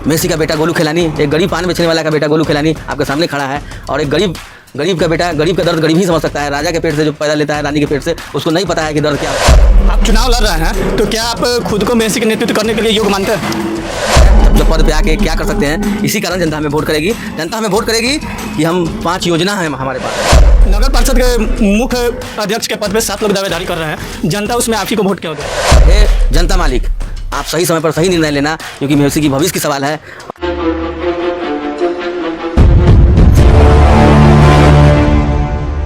Messi का बेटा गोलू खिलानी, एक गरीब पान बेचने वाला का बेटा गोलू खिलानी आपके सामने खड़ा है। और एक गरीब का बेटा, गरीब का दर्द गरीब ही समझ सकता है। राजा के पेट से जो पैदा लेता है, रानी के पेट से, उसको नहीं पता है कि दर्द क्या होता है। आप चुनाव लड़ रहे हैं तो क्या आप खुद को मेसी के नेतृत्व करने के लिए योग्य मानते हैं? जब पद पे आके क्या कर सकते हैं, इसी कारण जनता हमें वोट करेगी। जनता हमें वोट करेगी कि हम 5 योजना है हमारे पास। नगर परिषद के मुख्य अध्यक्ष के पद पे 7 लोग दावेदारी कर रहे हैं, जनता उसमें आप ही को वोट क्यों दे? हे जनता मालिक, आप सही समय पर सही निर्णय लेना, क्योंकि मेसी की भविष्य की सवाल है।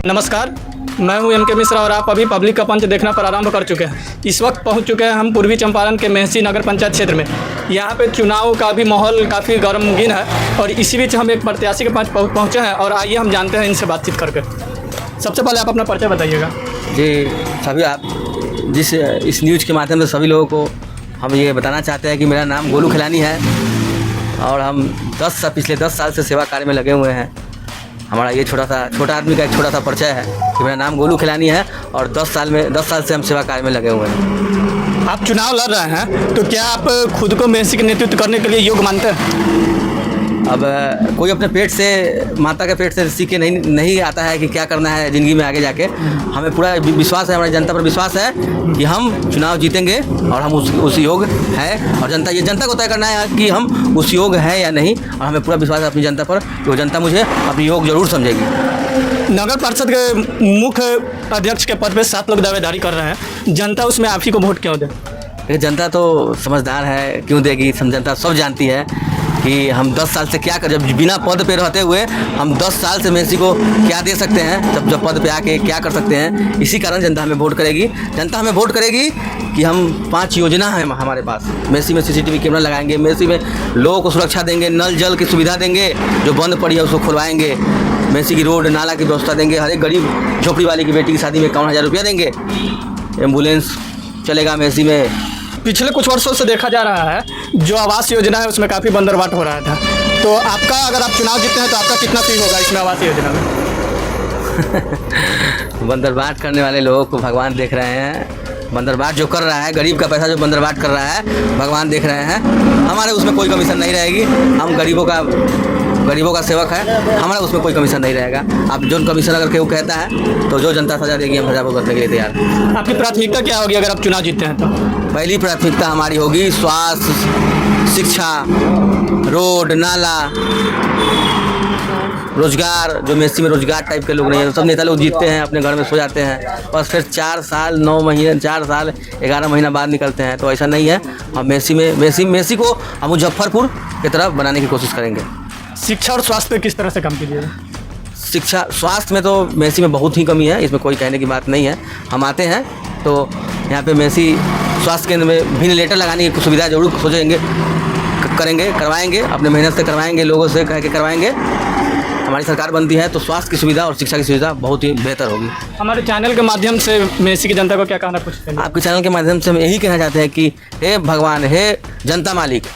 नमस्कार, मैं हूं एम के मिश्रा और आप अभी पब्लिक का पंच देखना प्रारंभ कर चुके हैं। इस वक्त पहुंच चुके हैं हम पूर्वी चंपारण के मेहसी नगर पंचायत क्षेत्र में। यहाँ पे चुनाव का भी माहौल काफ़ी गमगीन है और इसी बीच हम एक प्रत्याशी के पास पहुँचे हैं और आइए हम जानते हैं इनसे बातचीत करके। सबसे पहले आप अपना परिचय बताइएगा। जी, सभी आप इस न्यूज़ के माध्यम से सभी लोगों को हम ये बताना चाहते हैं कि मेरा नाम गोलू खिलानी है और हम पिछले 10 साल से सेवा कार्य में लगे हुए हैं। हमारा ये छोटा आदमी का एक छोटा सा परिचय है कि मेरा नाम गोलू खिलानी है और 10 साल से हम सेवा कार्य में लगे हुए हैं। आप चुनाव लड़ रहे हैं तो क्या आप खुद को मेसी के नेतृत्व करने के लिए योग्य मानते हैं? अब कोई अपने पेट से, माता के पेट से सीख के नहीं आता है कि क्या करना है ज़िंदगी में आगे जाके। हमें पूरा विश्वास है, हमारी जनता पर विश्वास है कि हम चुनाव जीतेंगे और हम उस योग है। और जनता को तय करना है कि हम उस योग है या नहीं। और हमें पूरा विश्वास है अपनी जनता पर कि वो जनता मुझे अपनी योग जरूर समझेगी। नगर परिषद के मुख्य अध्यक्ष के पद पे 7 लोग दावेदारी कर रहे हैं, जनता उसमें आप ही को वोट क्यों दे? ये जनता तो समझदार है, क्यों देगी? जनता सब जानती है कि हम 10 साल से क्या जब बिना पद पे रहते हुए हम 10 साल से मेसी को क्या दे सकते हैं, जब पद पे आके क्या कर सकते हैं। इसी कारण जनता हमें वोट करेगी। जनता हमें वोट करेगी कि हम 5 योजना है हमारे पास। मेसी में CCTV कैमरा लगाएंगे, मेसी में लोगों को सुरक्षा देंगे, नल जल की सुविधा देंगे, जो बंद पड़ी है उसको खुलवाएंगे, मेसी की रोड नाला की व्यवस्था देंगे, हर एक गरीब झोपड़ी वाले की बेटी की शादी में 51,000 रुपया देंगे, एम्बुलेंस चलेगा मेसी में। पिछले कुछ वर्षों से देखा जा रहा है जो आवास योजना है उसमें काफ़ी बंदरबाट हो रहा था, तो आपका अगर आप चुनाव जीतते हैं तो आपका कितना फी होगा इसमें आवास योजना में? बंदरबाट करने वाले लोगों को भगवान देख रहे हैं। बंदरबाट जो कर रहा है, गरीब का पैसा जो बंदरबाट कर रहा है, भगवान देख रहे हैं। हमारे उसमें कोई कमीशन नहीं रहेगी। हम गरीबों का सेवक है, हमारा उसमें कोई कमीशन नहीं रहेगा। आप जो कमीशन अगर केहू कहता है तो जो जनता सजा देगी, हम सजा को करने के लिए तैयार हैं। आपकी प्राथमिकता क्या होगी अगर आप चुनाव जीतते हैं तो? पहली प्राथमिकता हमारी होगी स्वास्थ्य, शिक्षा, रोड नाला, रोजगार। जो मेसी में रोजगार टाइप के लोग नहीं है, सब नेता लोग जीतते हैं, अपने घर में सो जाते हैं और फिर 4 साल 9 महीने 4 साल 11 महीना बाद निकलते हैं। तो ऐसा नहीं है। हम मेसी को हम मुजफ्फरपुर की तरफ बनाने की कोशिश करेंगे। शिक्षा और स्वास्थ्य किस तरह से कम कीजिएगा? शिक्षा स्वास्थ्य में तो मेसी में बहुत ही कमी है, इसमें कोई कहने की बात नहीं है। हम आते हैं तो यहाँ पे मेसी स्वास्थ्य केंद्र में वेंटिलेटर लगाने की सुविधा जरूर करवाएंगे, अपने मेहनत से करवाएंगे, लोगों से कह के करवाएंगे। हमारी सरकार बनती है तो स्वास्थ्य की सुविधा और शिक्षा की सुविधा बहुत ही बेहतर होगी। हमारे चैनल के माध्यम से मेसी की जनता को क्या कहना पूछते हैं? आपके चैनल के माध्यम से हम यही कहना चाहते हैं कि हे भगवान, हे जनता मालिक,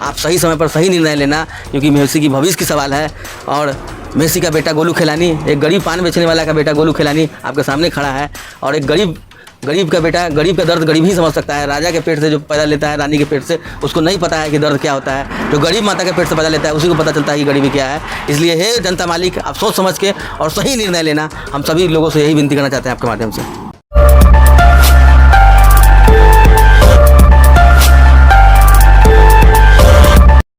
आप सही समय पर सही निर्णय लेना, क्योंकि मेसी की भविष्य की सवाल है। और मेसी का बेटा गोलू खिलानी, एक गरीब पान बेचने वाला का बेटा गोलू खिलानी आपके सामने खड़ा है। और एक गरीब का बेटा, गरीब का दर्द गरीब ही समझ सकता है। राजा के पेट से जो पैदा लेता है, रानी के पेट से, उसको नहीं पता है कि दर्द क्या होता है। जो गरीब माता के पेट से पैदा लेता है उसी को पता चलता है कि गरीबी क्या है। इसलिए हे जनता मालिक, आप सोच समझ के और सही निर्णय लेना। हम सभी लोगों से यही विनती करना चाहते हैं आपके माध्यम से।